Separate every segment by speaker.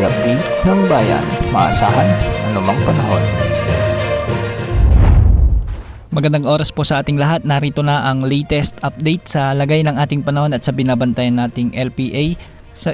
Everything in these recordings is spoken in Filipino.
Speaker 1: update ng bayan. Maasahan anumang panahon. Magandang oras po sa ating lahat. Narito na ang latest update sa lagay ng ating panahon at sa binabantayan nating LPA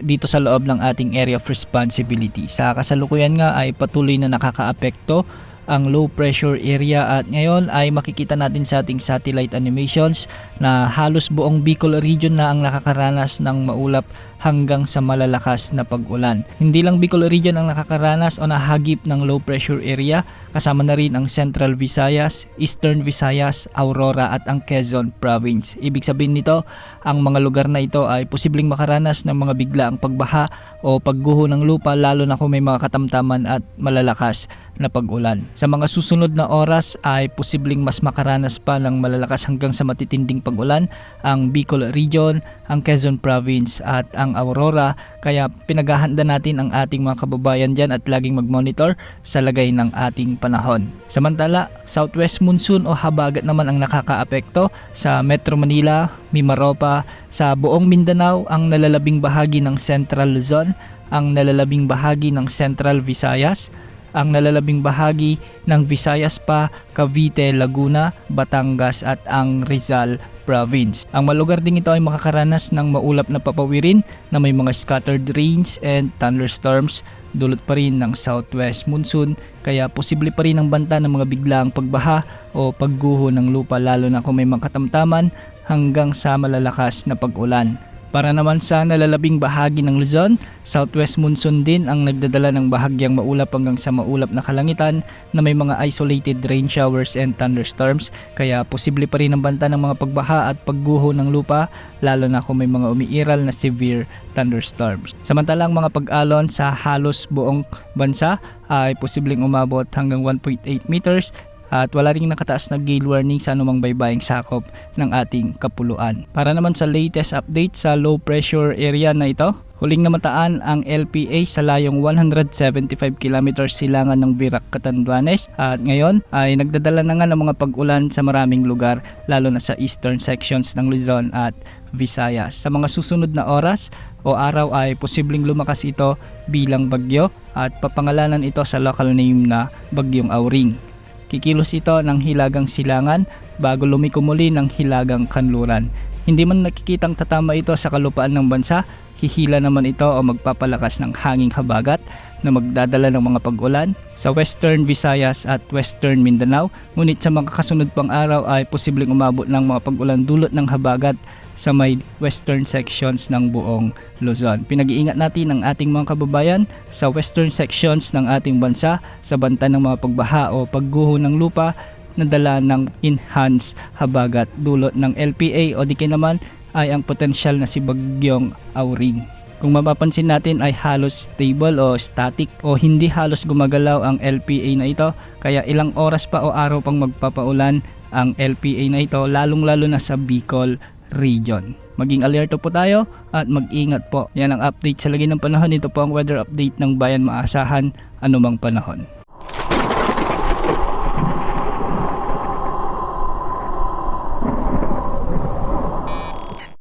Speaker 1: dito sa loob ng ating area of responsibility. Sa kasalukuyan nga ay patuloy na nakakaapekto ang low pressure area at ngayon ay makikita natin sa ating satellite animations na halos buong Bicol region na ang nakakaranas ng maulap hanggang sa malalakas na pag-ulan. Hindi lang Bicol region ang nakakaranas o nahagip ng low pressure area, kasama na rin ang Central Visayas, Eastern Visayas, Aurora at ang Quezon Province. Ibig sabihin nito, ang mga lugar na ito ay posibleng makaranas ng mga biglaang pagbaha o pagguho ng lupa lalo na kung may mga katamtaman at malalakas na pag-ulan. Sa mga susunod na oras ay posibleng mas makaranas pa ng malalakas hanggang sa matitinding pag-ulan ang Bicol region, ang Quezon Province at ang Aurora, kaya pinaghahanda natin ang ating mga kababayan dyan at laging mag-monitor sa lagay ng ating panahon. Samantala, southwest monsoon o habagat naman ang nakakaapekto sa Metro Manila, Mimaropa, sa buong Mindanao, ang nalalabing bahagi ng Central Luzon, ang nalalabing bahagi ng Central Visayas, ang nalalabing bahagi ng Visayas pa, Cavite, Laguna, Batangas at ang Rizal Province. Ang malugar ding ito ay makakaranas ng maulap na papawirin na may mga scattered rains and thunderstorms dulot pa rin ng southwest monsoon, kaya posible pa rin ang banta ng mga biglaang pagbaha o pagguho ng lupa lalo na kung may mga katamtaman hanggang sa malalakas na pag-ulan. Para naman sa nalalabing bahagi ng Luzon, southwest monsoon din ang nagdadala ng bahagyang maulap hanggang sa maulap na kalangitan na may mga isolated rain showers and thunderstorms, kaya posible pa rin ang banta ng mga pagbaha at pagguho ng lupa lalo na kung may mga umiiral na severe thunderstorms. Samantalang mga pag-alon sa halos buong bansa ay posibleng umabot hanggang 1.8 meters at wala ring nakataas na gale warning sa anumang baybaying sakop ng ating kapuluan. Para naman sa latest update sa low pressure area na ito, huling namataan ang LPA sa layong 175 km silangan ng Virac, Catanduanes at ngayon ay nagdadala na nga ng mga pag-ulan sa maraming lugar lalo na sa eastern sections ng Luzon at Visayas. Sa mga susunod na oras o araw ay posibleng lumakas ito bilang bagyo at papangalanan ito sa local name na Bagyong Auring. Kikilos ito ng hilagang silangan bago lumiko muli ng hilagang kanluran. Hindi man nakikitang tatama ito sa kalupaan ng bansa, hihila naman ito o magpapalakas ng hanging habagat na magdadala ng mga pag-ulan sa Western Visayas at Western Mindanao. Ngunit sa mga kasunod pang araw ay posibleng umabot ng mga pag-ulan dulot ng habagat sa may western sections ng buong Luzon. Pinag-iingat natin ang ating mga kababayan sa western sections ng ating bansa sa banta ng mga pagbaha o pagguho ng lupa na dala ng enhanced habagat dulot ng LPA o di kaya naman ay ang potensyal na si Bagyong Auring. Kung mapapansin natin ay halos stable o static o hindi halos gumagalaw ang LPA na ito, kaya ilang oras pa o araw pang magpapaulan ang LPA na ito lalong-lalo na sa Bicol region. Maging alerto po tayo at mag-ingat po. Yan ang update sa lagay ng panahon. Ito po ang weather update ng bayan, maasahan anumang panahon.